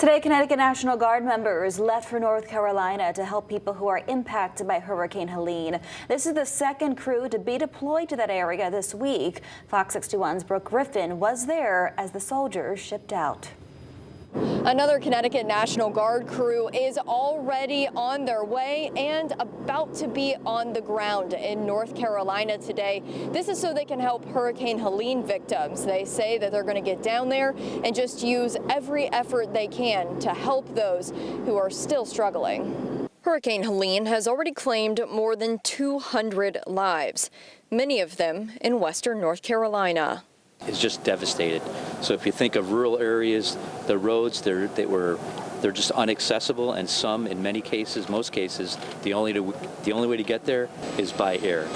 Today, Connecticut National Guard members left for North Carolina to help people who are impacted by Hurricane Helene. This is the second crew to be deployed to that area this week. Fox 61's Brooke Griffin was there as the soldiers shipped out. Another Connecticut National Guard crew is already on their way and about to be on the ground in North Carolina today. This is so they can help Hurricane Helene victims. They say that they're going to get down there and just use every effort they can to help those who are still struggling. Hurricane Helene has already claimed more than 200 lives, many of them in western North Carolina. Is just devastated. So if you think of rural areas, the roads, they're just inaccessible, and some, in many cases, most cases, the only way to get there is by air.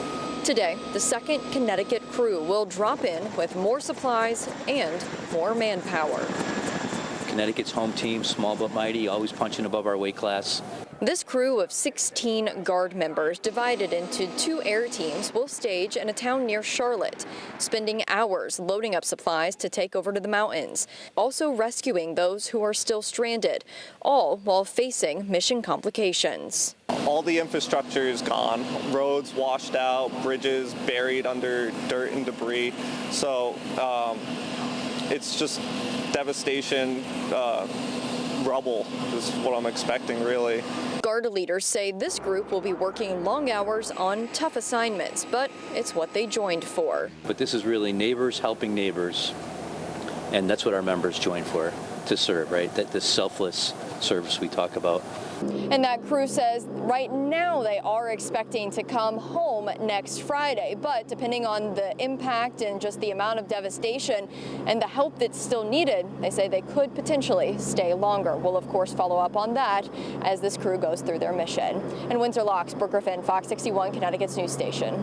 Today, the second Connecticut crew will drop in with more supplies and more manpower. Connecticut's home team, small but mighty, always punching above our weight class. This crew of 16 Guard members, divided into 2 air teams, will stage in a town near Charlotte, spending hours loading up supplies to take over to the mountains, also rescuing those who are still stranded, all while facing mission complications. All the infrastructure is gone, roads washed out, bridges buried under dirt and debris. So it's just devastation, rubble is what I'm expecting, really. Guard leaders say this group will be working long hours on tough assignments, but it's what they joined for. But this is really neighbors helping neighbors, and that's what our members joined for, to serve, right? That this selfless service we talk about. And that crew says right now they are expecting to come home next Friday, but depending on the impact and just the amount of devastation and the help that's still needed, they say they could potentially stay longer. We'll of course follow up on that as this crew goes through their mission. In Windsor Locks, Brooke Griffin, Fox 61, Connecticut's news station.